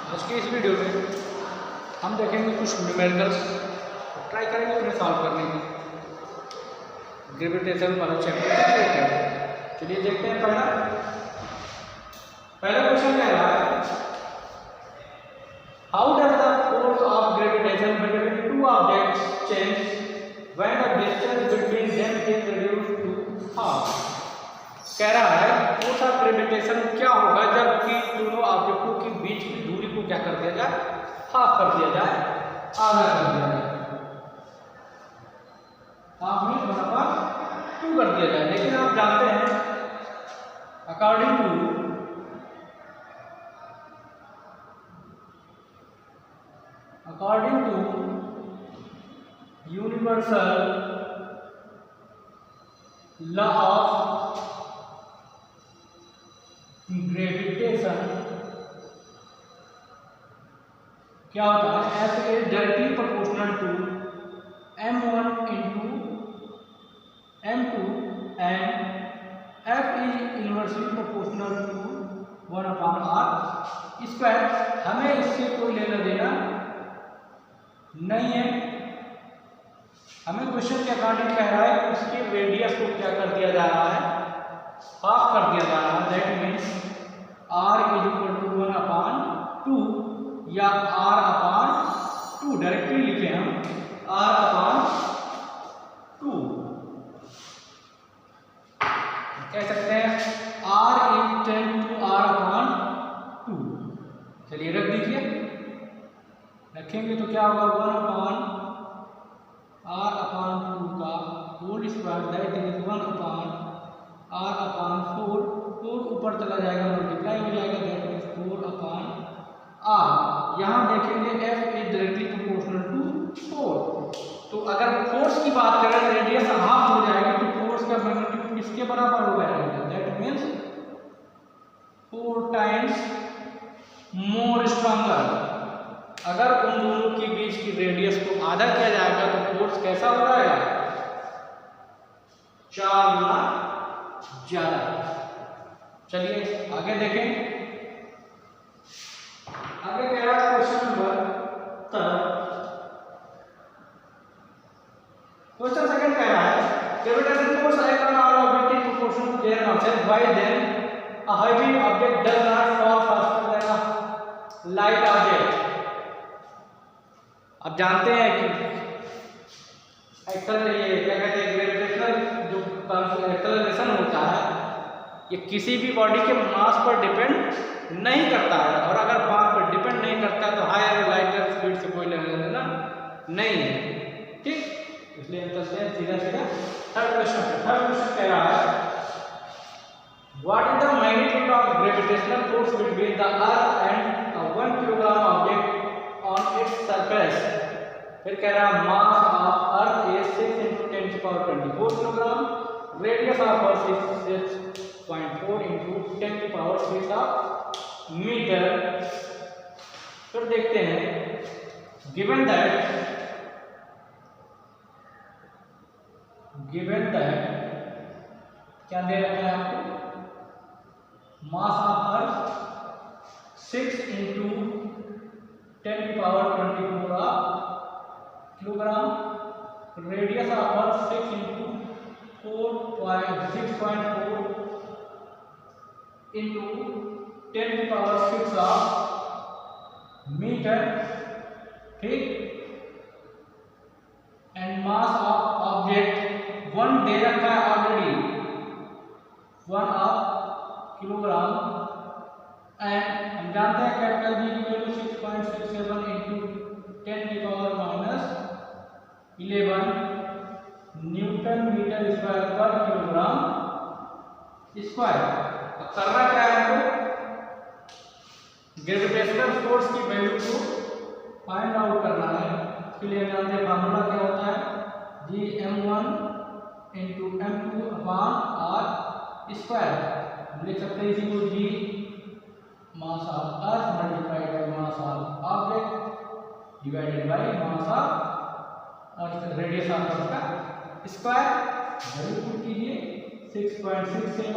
आज के इस वीडियो में हम देखेंगे कुछ न्यूमेरिकल्स, ट्राई करेंगे उन्हें सॉल्व करने की। ग्रेविटेशन वाला चैप्टर चलिए देखते हैं। पहला क्वेश्चन कह रहा है, how does the force of gravitation between two objects change when the distance between them is reduced to half. कह रहा है फोर्स ऑफ ग्रेविटेशन क्या होगा जबकि दोनों ऑब्जेक्टों के बीच की दूरी को क्या कर दिया जाए, हाफ कर दिया जाए, आधा कर दिया जाए, हाफ में बराबर 2 कर दिया जाए। लेकिन आप जानते हैं according to universal law of gravitation क्या होता है, F is directly proportional to m1 into m2 and F is inversely proportional to 1/r square. हमें इससे कोई लेना देना नहीं है। हमें क्वेश्चन के अकॉर्डिंग कह रहा है उसके रेडियस को क्या कर दिया जा रहा है, हाफ कर दिया जा रहा है। That means r is equal to 1/2 या r/2 डायरेक्टली लिखे हम r/2 कह सकते हैं r इज 10 to r/2। चलिए रख दीजिए, रखेंगे तो क्या होगा 1/r/2 का whole square that is 1/r/4। 4 ऊपर चला जाएगा, मल्टीप्लाई हो जाएगा, दैट मीन्स 4/r। यहाँ देखेंगे F is directly proportional to 4। तो अगर फोर्स की बात करें रेडियस हाफ हो जाएगा तो फोर्स का मैग्नीट्यूड किसके बराबर हो जाएगा, that means 4 times more stronger. अगर उन दोनों के बीच की रेडियस को आधा किया जाएगा तो फोर्स कैसा हो जाएगा, 4 गुना ज्यादा। चलिए आगे देखें। आगे कह रहा है क्वेश्चन नंबर 3। क्वेश्चन सेकंड कह रहा है gravitation force act on all object in proportion to their masses, why then a heavy object does not fall faster than a light object. अब जानते हैं कि ये क्या कहते हैं, ग्रेविटेशनल जो एक्सेलरेशन होता है ये किसी भी बॉडी के मास पर डिपेंड नहीं करता है, और अगर मास पर डिपेंड नहीं करता तो हायर लाइटर स्पीड से कोई लेना देना नहीं है। ठीक, इसलिए हम चलते हैं सीधा थर्ड क्वेश्चन कह रहा है, what is the magnitude of gravitational force between the earth and a 1 kilogram object on its surface. फिर कह रहा है mass of earth is 6 × 10⁻24 kilogram, radius of earth is 6.4 × 10⁻6 metre. फिर देखते हैं गिवन दैट क्या दे रखा है आपको, mass of earth 6 × 10⁻24 kilogram, radius of earth 6 × 6.4 into 10⁻6 metre. ठीक, एंड मास ऑफ ऑब्जेक्ट 1 दे रखा है ऑलरेडी, 1 किलोग्राम, एंड हम जानते हैं कैपिटल B की value 6.67 into 10⁻11 newton metre square पर किलोग्राम स्क्वायर। अब करना क्या है हमको, ग्रेविटेशनल फोर्स की वैल्यू को फाइंड आउट करना है। इसके लिए जानते हैं फार्मूला क्या होता है, Gm1 × m2/r स्क्वायर। लिख सकते हैं इसी को G mass of earth multiplied by mass of object divided by mass of earth, radius of अर्थ का स्क्वायर। वैल्यू पुट कीजिए 6.67 ×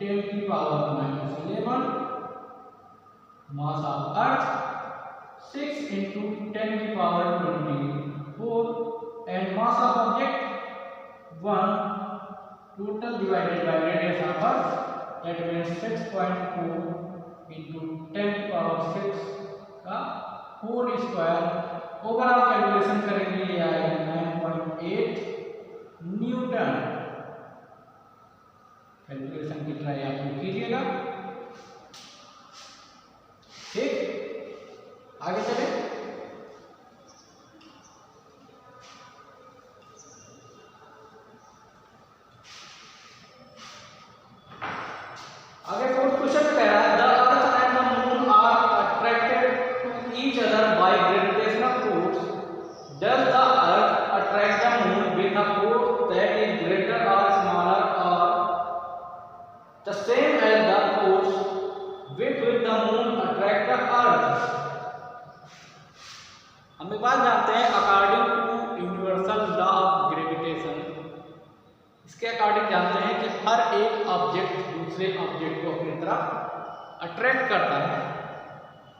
10⁻11 mass of earth 6 into 10 की power 24 and mass of object 1 total divided by radius of earth, that means 6.4 into 10 की power 6 का whole square. Overall calculation करेंगे, ये आएगा 9.8 Newton. Calculation की try आप लोग कीजिएगा, ठीक। आगे चले, आगे फोर्थ क्वेश्चन कह रहा है the earth and the moon are attracted to each other by gravitational force. Does the earth attract the moon with a force that is greater और स्मॉलर और the same as the force with the moon attract the earth. हम एक बात जानते हैं, according to universal law of gravitation, इसके according जानते हैं कि हर एक ऑब्जेक्ट दूसरे ऑब्जेक्ट को अपनी तरफ अट्रैक्ट करता है।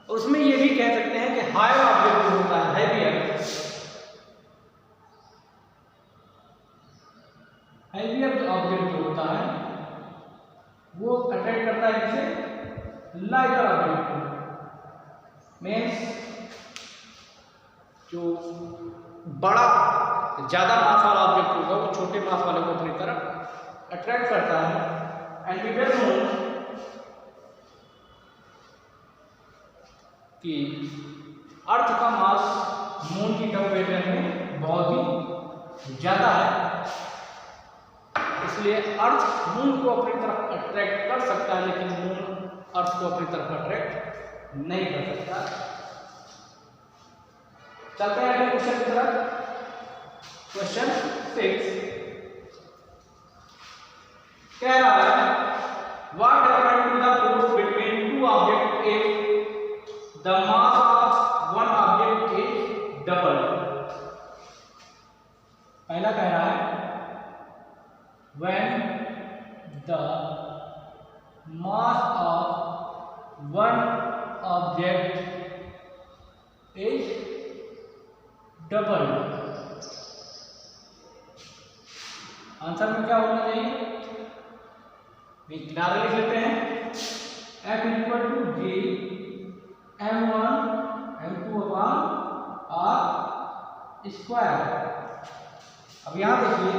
उसमें ये भी कह सकते हैं कि हायर ऑब्जेक्ट जो होता है, हैवियर ऑब्जेक्ट जो होता है वो अट्रैक्ट करता है किसे, लाइटर ऑब्जेक्ट को। मीन्स जो बड़ा ज्यादा मास वाला ऑब्जेक्ट होगा वो छोटे मास वाले को अपनी तरफ अट्रैक्ट करता है। एंड वी वेल नो कि अर्थ का मास मून की कंपेरिजन में बहुत ही ज्यादा है, इसलिए अर्थ मून को अपनी तरफ अट्रैक्ट कर सकता है, लेकिन मून अर्थ को अपनी तरफ अट्रैक्ट नहीं कर सकता। चलते हैं अगले क्वेश्चन की तरफ। क्वेश्चन 6 कह रहा है what happened to the force between two object if the mass of one object is double. पहला कह रहा है when the mass of one object is double। Answer में क्या होना चाहिए, किनारे लिख लेते हैं। F equal to G m1 m2 upon r square. अब यहां देखिए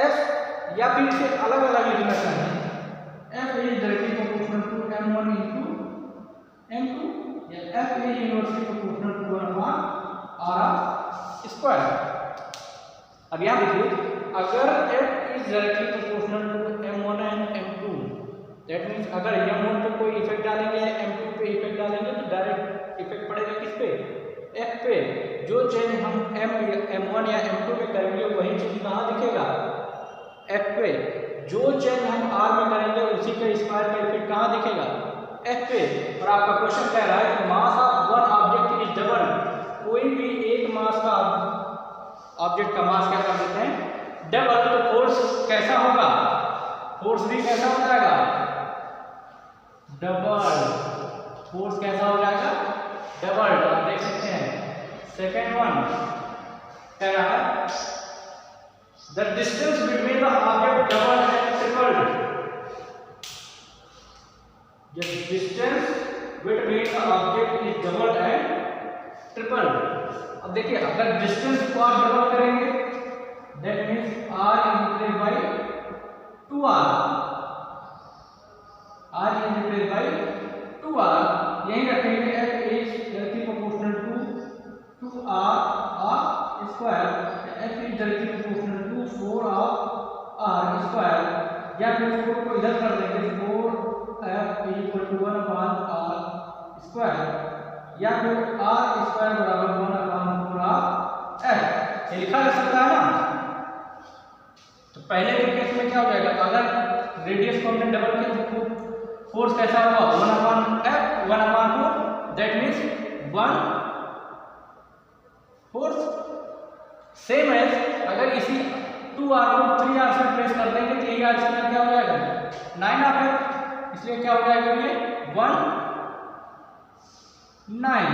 F या फिर इसे अलग अलग लिखना चाहिए। F is directly proportional to m1 into m2 या F is inversely proportional to 1 upon r square. अब यहां देखिए अगर F is directly proportional to m1 and m2, that means अगर m1 पे कोई इफेक्ट डालेंगे या m2 पे इफेक्ट डालेंगे तो डायरेक्ट इफेक्ट पड़ेगा किस पे, F पे। जो चेंज हम m1 या m2 में करेंगे वही चीज कहां दिखेगा, F पे। जो चेंज हम r में करेंगे उसी का स्क्वायर का इफेक्ट कहां दिखेगा, F पे। और आपका क्वेश्चन कह रहा है कि मास of one object is double. कोई भी एक मास का ऑब्जेक्ट का मास क्या कर देते हैं, डबल, तो फोर्स कैसा होगा, फोर्स भी कैसा हो जाएगा, डबल। फोर्स कैसा हो जाएगा, डबल। आप देख सकते हैं सेकेंड वन कह रहा है the distance between the object double and triple. The distance between the object is double and triple. अब देखिए अगर डिस्टेंस को आप डबल करेंगे that means r integrated by 2r, r integrated by 2r। यही रखेंगे f is directly proportional to 2r square, f is directly proportional to 4r square. या फिर 4 को इधर कर देंगे 4f equal to 1 upon r square, या फिर r स्क्वायर बराबर 1 अपॉन 4f। ये लिखा जा सकता है ना। तो पहले के केस में क्या हो जाएगा, अगर रेडियस को हमने डबल किया तो फोर्स कैसा होगा, 1 upon f 1 upon 4, that means 1 force. Same as अगर इसी 2r को 3r से रिप्लेस कर देंगे तो ये r स्क्वायर क्या हो जाएगा 9r, इसलिए क्या हो जाएगा ये 1 9,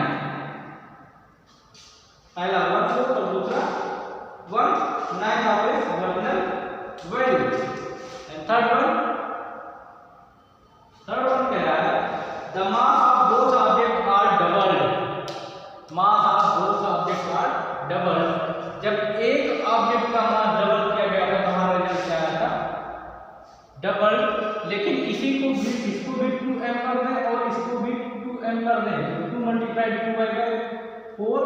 पहला 1 4 और दूसरा 1 9 of its original value. And third one कह रहा है the mass of both object are doubled. Mass of both object are doubled. जब एक ऑब्जेक्ट का मास डबल किया गया था हमारा रिजल्ट क्या आया था? डबल। लेकिन इसी को भी इसको भी 2m कर दें और इसको भी 2m कर दें, 2 मल्टीप्लाई 2 बाई 4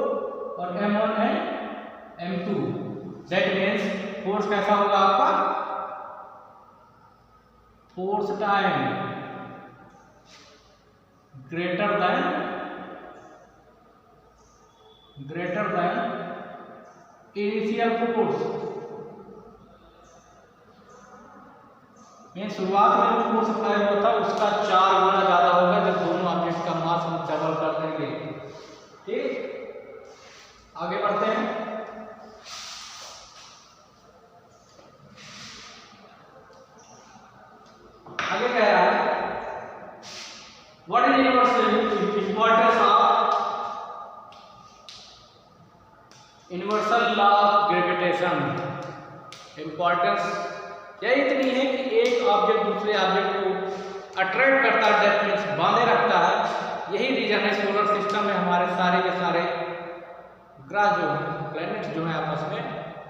और m1 and m2। That means force कैसा होगा आपका? Force time greater than initial force। में शुरुआत में जो फोर्स अप्लाई हुआ था उसका 4 गुना ज्यादा होगा जब दोनों ऑब्जेक्ट का मास हम डबल कर देंगे। ठीक, आगे बढ़ते हैं। आगे कह रहा है what is universal law of gravitation. Importance यह इतनी है कि एक ऑब्जेक्ट दूसरे ऑब्जेक्ट को अट्रैक्ट करता है, दैट मीन्स बांधे रखता है। यही रीजन है सोलर सिस्टम में हमारे सारे के सारे ग्रह जो हैं, प्लैनेट्स जो हैं आपस में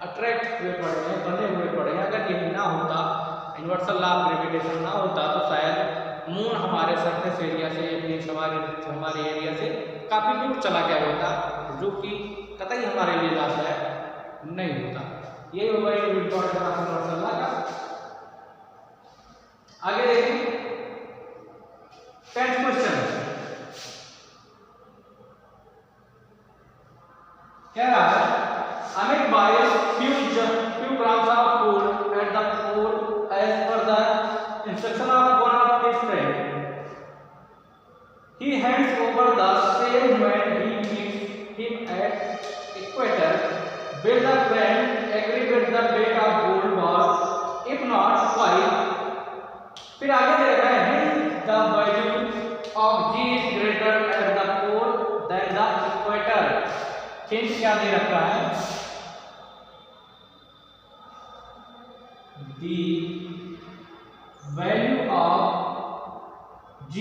अट्रैक्ट हुए पड़े हैं, बंधे हुए पड़े हैं। अगर यही ना होता, यूनिवर्सल लॉ ऑफ ग्रेविटेशन ना होता तो शायद मून हमारे सरफेस एरिया से हमारे एरिया से काफ़ी दूर चला गया होता, जो कि कतई हमारे लिए लाभदायक नहीं होता। यही होगा इम्पोर्टेंट यूनिवर्सल लॉ का। आगे देखिए 10th क्वेश्चन कह रहा है Amit buys few grams of coal at the pole as per the instruction of one of his friend. He hands over the same when he meets him at equator. Will the friend agree with the weight of gold bar? If not, why? फिर आगे दे रखा है the value of G is greater at the pole than the equator. Hint क्या दे रखा है? The value of G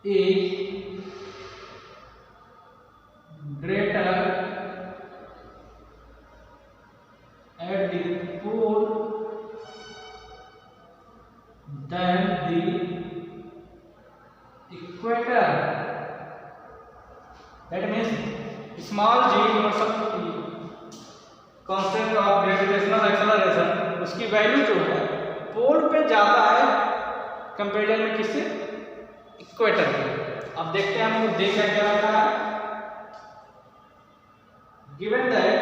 is greater at the pole than the equator. That means small g universal constant of gravitational acceleration, उसकी value जो है पोल पे जाता है comparison में किससे? इक्वेटर के। अब देखते हैं हमको दे क्या क्या रखा है। गिवन दैट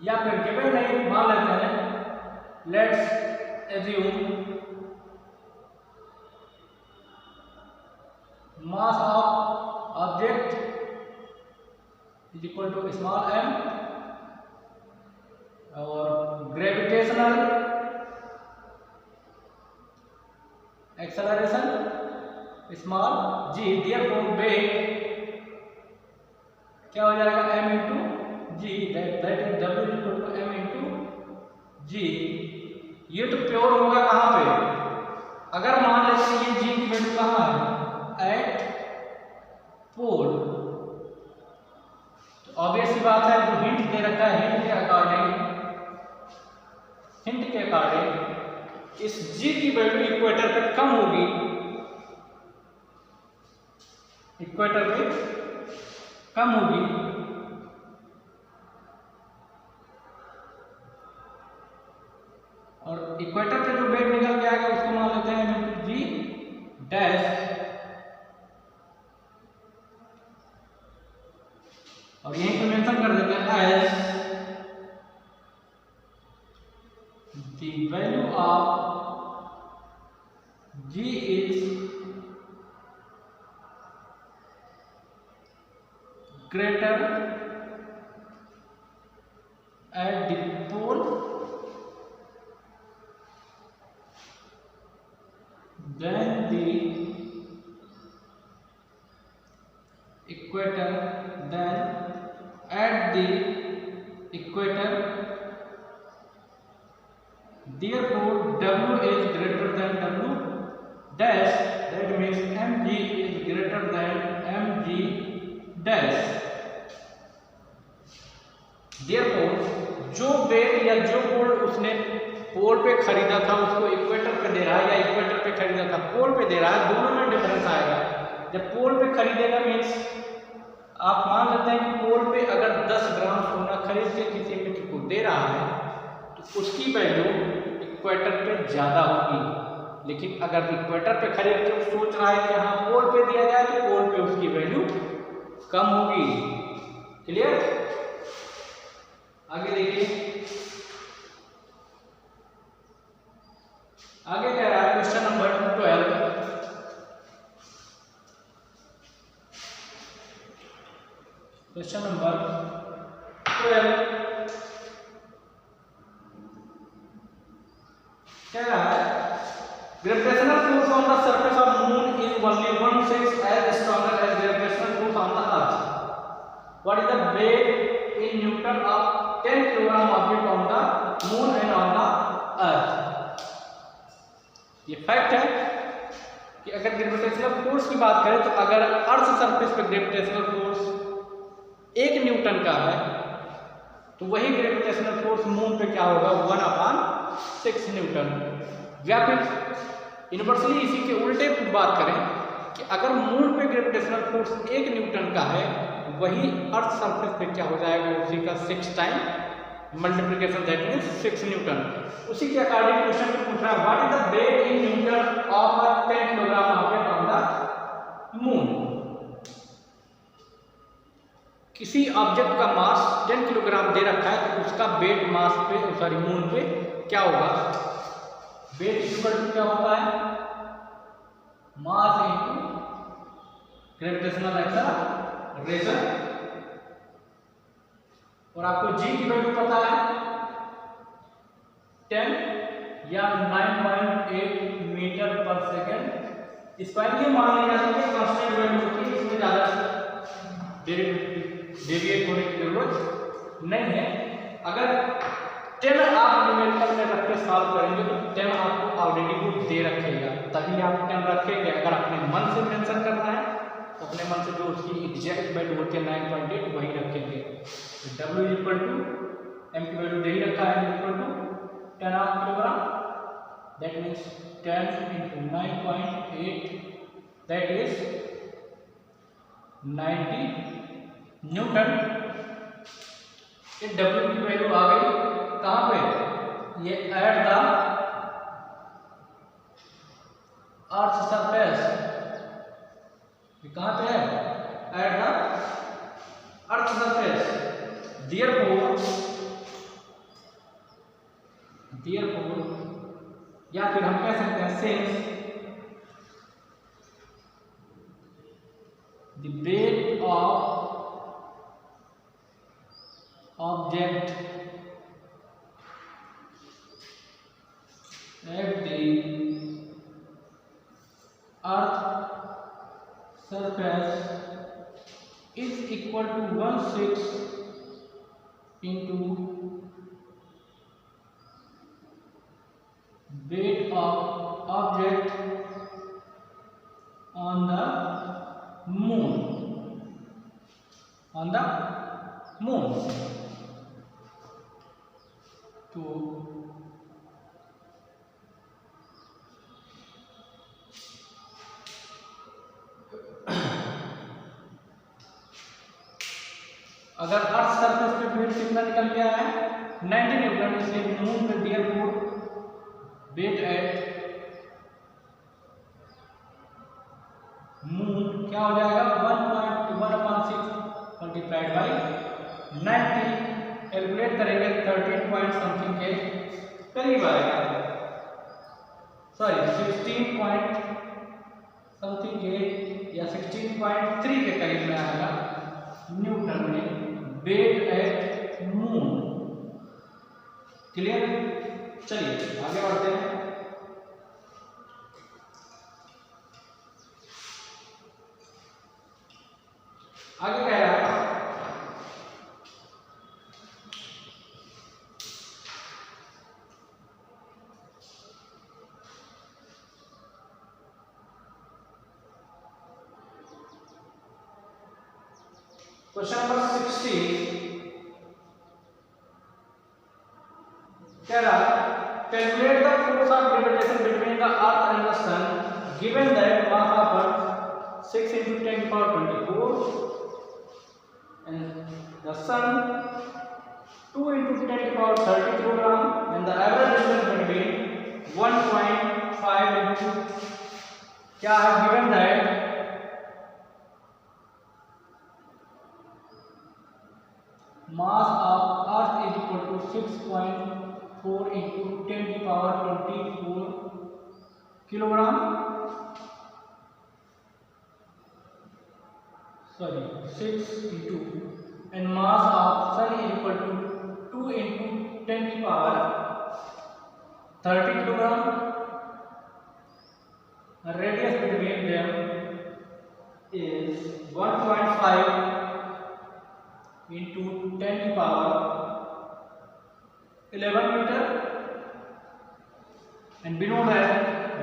या फिर गिवन नहीं मान लेते हैं, let's assume mass of object is equal to small m और gravitational acceleration small g, therefore weight क्या हो जाएगा? m into g, that is w equal to m into g। ये तो प्योर होगा कहाँ पे? अगर मान लेते हैं ये जी की वैल्यू कहाँ है? एट पोल। तो ऑब्वियस सी बात है, जो हिंट दे रखा है हिंट के अकॉर्डिंग इस जी की वैल्यू इक्वेटर पे कम होगी, इक्वेटर पे कम होगी। और इक्वेटर पे जो वेट निकल के आएगा उसको मान लेते हैं जी डैश, और यहीं पे मेंशन कर देते हैं as the value of G is greater at the pole than the equator, then at the equator, therefore W is greater than W dash, that means mg is greater than mg dash. therefore जो बेट या जो gold उसने पोल पे खरीदा था उसको equator पे दे रहा है, या इक्वेटर पे खरीदा था पोल पे दे रहा है, दोनों में डिफरेंस आएगा। जब पोल पे खरीदेगा मीन्स आप मान लेते हैं कि पोल पे अगर 10 ग्राम सोना खरीद के किसी मित्र को दे रहा है तो उसकी वैल्यू इक्वेटर पे ज़्यादा होगी। लेकिन अगर इक्वेटर पे खरीद के सोच रहा है कि हाँ पोल पे दिया जाए तो पोल पे उसकी वैल्यू कम होगी। क्लियर? आगे देखिए, आगे कह रहा है क्वेश्चन नंबर 12। क्वेश्चन नंबर 12 कह रहा है gravitational force on the surface of moon is only 1/6 as stronger as gravitational force on the earth. What is the weight in newton of 10 kilogram object on the moon and on the earth. ये fact है कि अगर gravitational force की बात करें तो अगर earth surface पे ग्रेविटेशनल फोर्स 1 न्यूटन का है तो वही ग्रेविटेशनल फोर्स मून पे क्या होगा 1/6 न्यूटन। या फिर इनवर्सली इसी के उल्टे बात करें कि अगर मून पे ग्रेविटेशनल फोर्स 1 न्यूटन का है वही अर्थ सरफेस पे क्या हो जाएगा उसी का 6 time multiplication, that means 6 newton. उसी के अकॉर्डिंग क्वेश्चन में पूछ रहा है what is the weight in newton of a 10 kilogram object on the moon. किसी ऑब्जेक्ट का मास 10 किलोग्राम दे रखा है तो उसका वेट मास पे सॉरी मून पे क्या होगा। वेट इक्वल टू क्या होता है मास इनटू ग्रेविटेशनल एक्सेलरेशन। और आपको g की वैल्यू पता है 10 या 9.8 मीटर पर सेकेंड स्क्वायर। ये मान लिया जाता है कि कांस्टेंट वैल्यू होती है, इसमें ज़्यादा डेविएट होने की जरूरत नहीं है। अगर 10 आप न्यूमेरिकल में रख के सॉल्व करेंगे तो 10 आपको ऑलरेडी वो दे रखेगा, तभी आप 10 रखेंगे। अगर अपने मन से मेंशन करना है तो अपने मन से जो उसकी एग्जैक्ट वैल्यू होती है 9.8 वही रखेंगे। W इक्वल टू m की वैल्यू दे ही रखा है equal to 10 kilogram, that means 10 into 9.8 that is 90 newton. ये W की वैल्यू आ गई कहाँ पे, ये एट द अर्थ सरफेस, ये कहाँ पे है at the earth surface. therefore या फिर हम कह सकते हैं since the weight of object at the earth surface is equal to 1/6 into weight of object on the moon, on the moon। तो अगर अर्थ सरफेस पे वेट कितना निकल गया है 90 न्यूटन, इसलिए मून पे देयरफॉर वेट एट मून क्या हो जाएगा 1.1/6 मल्टीप्लाइड बाई 90। कैलकुलेट करेंगे 13 पॉइंट समथिंग के करीब आएगा, सॉरी 16 पॉइंट समथिंग के या 16.3 के करीब में आएगा न्यूटन में वेट एट मून। क्लियर? चलिए आगे बढ़ते हैं। आगे कह रहा है क्वेश्चन नंबर 60 कह रहा है calculate the force of gravitation between the earth and the sun given that mass of earth 6 into 10 power 24 and the sun 2 into 10 power 30 kilogram and the average distance between 1.5 into क्या है given that mass of earth is equal to 6.4 into 10 to power 24 kilogram, sorry 6 into, and mass of sun is equal to 2 into 10 to power 30 kilogram. Radius between them is 1.5 into 10 to power 11 meter, and we know that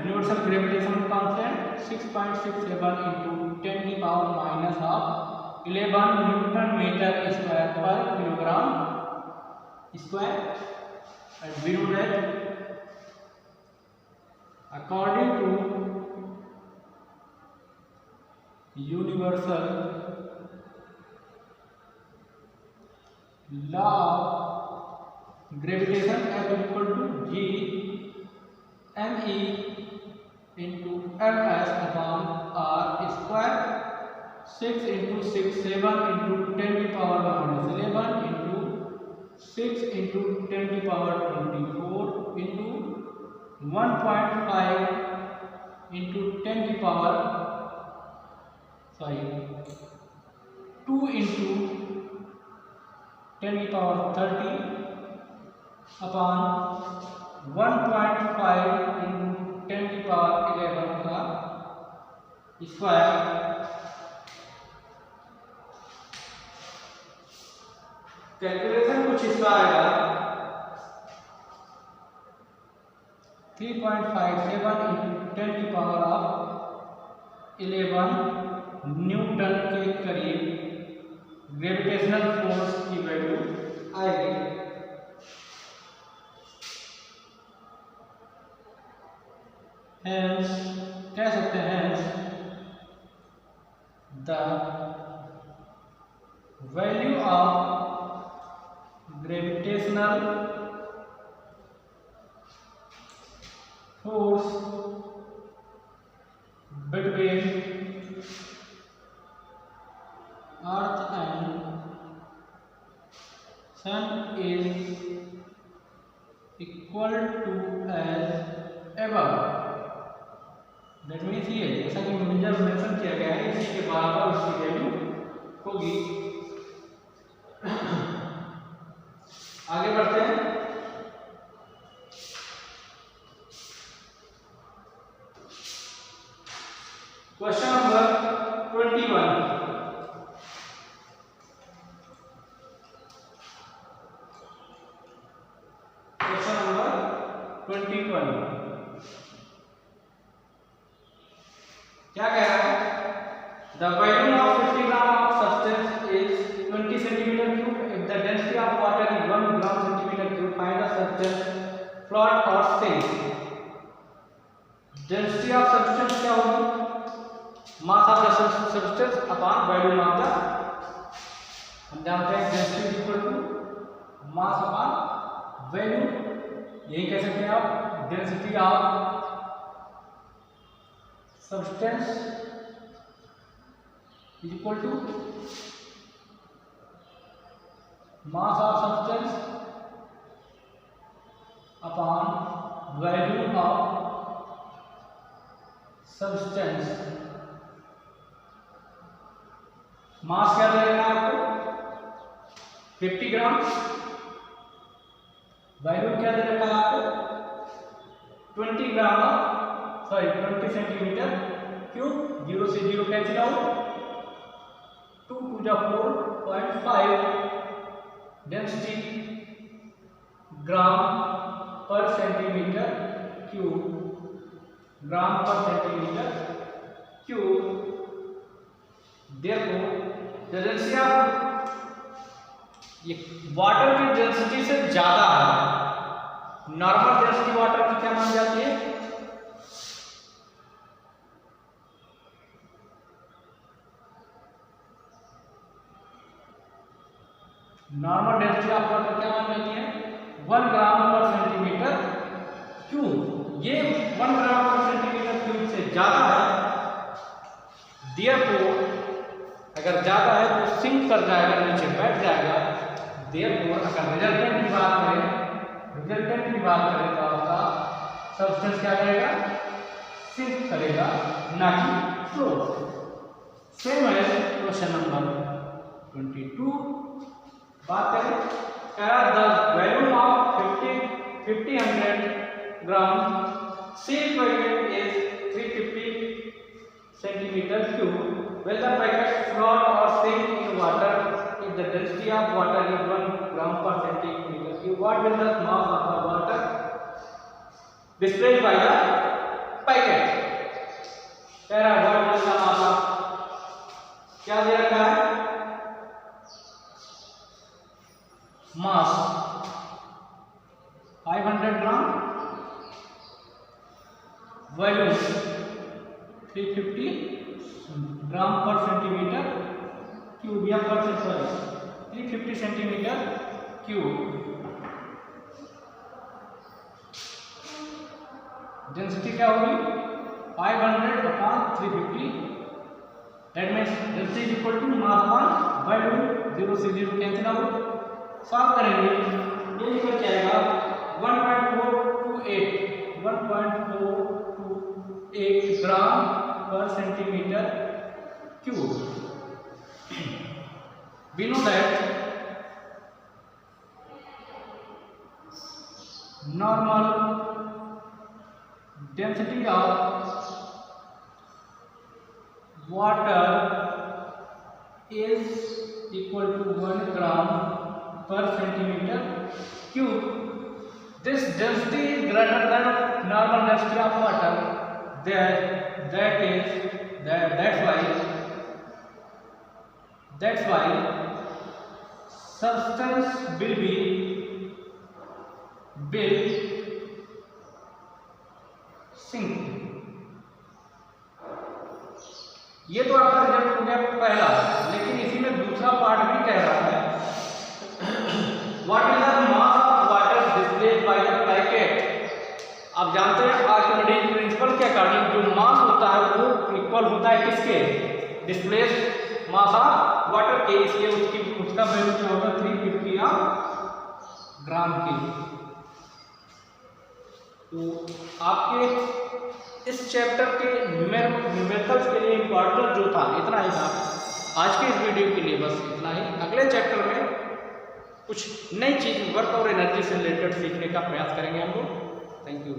universal gravitation constant 6.67 into 10 to power minus of 11 Newton meter square per kilogram square, and we know that according to universal law of gravitation F equal to G me into ms upon r square, 6 into 6 7 into 10 to power minus 11 into 6 into 10 to power 24 into 1.5 into 10 to power 2 into 10 to power 30 upon 1.5 into 10 to power 11 का square. Calculation कुछ इसका आएगा 3.57 into 10 to power of 11 Newton के करीब gravitational force की value आएगी। Hence कह सकते हैं the value of gravitational force between earth and sun is equal to as above। That means ये जैसा कि जब मेंशन किया गया है इसी के बराबर उसकी वैल्यू होगी। आगे बढ़ते हैं। क्वेश्चन नंबर 21 क्या कह रहा है? The volume of 50 gram of substance is 20 centimetre cube. If the density of water is 1 gram centimetre cube, find the substance float और सिंक। डेंसिटी ऑफ सब्सटेंस क्या होगी? Mass of the substance upon volume of the, हम जानते हैं density equal to mass upon volume. यही कह सकते हैं आप density of substance is equal to mass of substance upon volume of substance। मास क्या लगेगा आपको? 50 ग्राम। वैल्यू क्या दे रखा है आपको 20 सेंटीमीटर क्यूब, 0 से 0 cancel out, 2 to the 4.5 density gram पर सेंटीमीटर क्यूब, ग्राम पर सेंटीमीटर क्यूब। देखो डेंसिटी आप ये वाटर की डेंसिटी से ज्यादा है, नॉर्मल डेंसिटी वाटर की क्या मान जाती है, नॉर्मल डेंसिटी ऑफ वाटर क्या मान जाती है 1 ग्राम पर सेंटीमीटर क्यूब। ये 1 ग्राम पर सेंटीमीटर क्यूब से ज्यादा है, देयरफॉर अगर ज्यादा है तो सिंक कर जाएगा, नीचे बैठ जाएगा। देयरफॉर अगर रिजल्टेंट की बात करें तो आपका सब्सटेंस क्या करेगा, सिंक करेगा, ना कि फ्लोट। सेम है क्वेश्चन नंबर 22। बात करें the value of 50 gram seal packet is 350 centimetre cube. Will the packet float or sink in water if the density of water is 1 gram per centimeter cube? What will the mass of the water displayed by the packet? What will the mass of क्या दे रखा है, मास 500 ग्राम, value 350 ग्राम पर centimetre cube या पर 350 centimetre cube. Density क्या होगी 500/350, that means density is equal to mass upon value, 0 से 0 cancel out. Solve करेंगे, ये निकल जाएगा 1.428 ग्राम पर centimetre cube. We know that normal density of water is equal to 1 gram per centimeter cube. This density is greater than normal density of water. That's why substance will sink. ये तो आपका result हो गया पहला, लेकिन इसी में दूसरा पार्ट भी कह रहा है what is the mass of water displayed by the packet. आप जानते हैं आर्किमिडीज प्रिंसिपल के अकॉर्डिंग जो मास होता है वो इक्वल होता है किसके, डिस्प्लेस्ड मास ऑफ वाटर के, इसलिए उसका वैल्यू क्या होगा 350 ग्राम की। तो आपके इस चैप्टर के न्यूमेरिकल्स के लिए इम्पोर्टेंट जो था इतना ही था। आज के इस वीडियो के लिए बस इतना ही। अगले चैप्टर में कुछ नई चीज़ वर्क और एनर्जी से रिलेटेड सीखने का प्रयास करेंगे हम लोग। Thank you.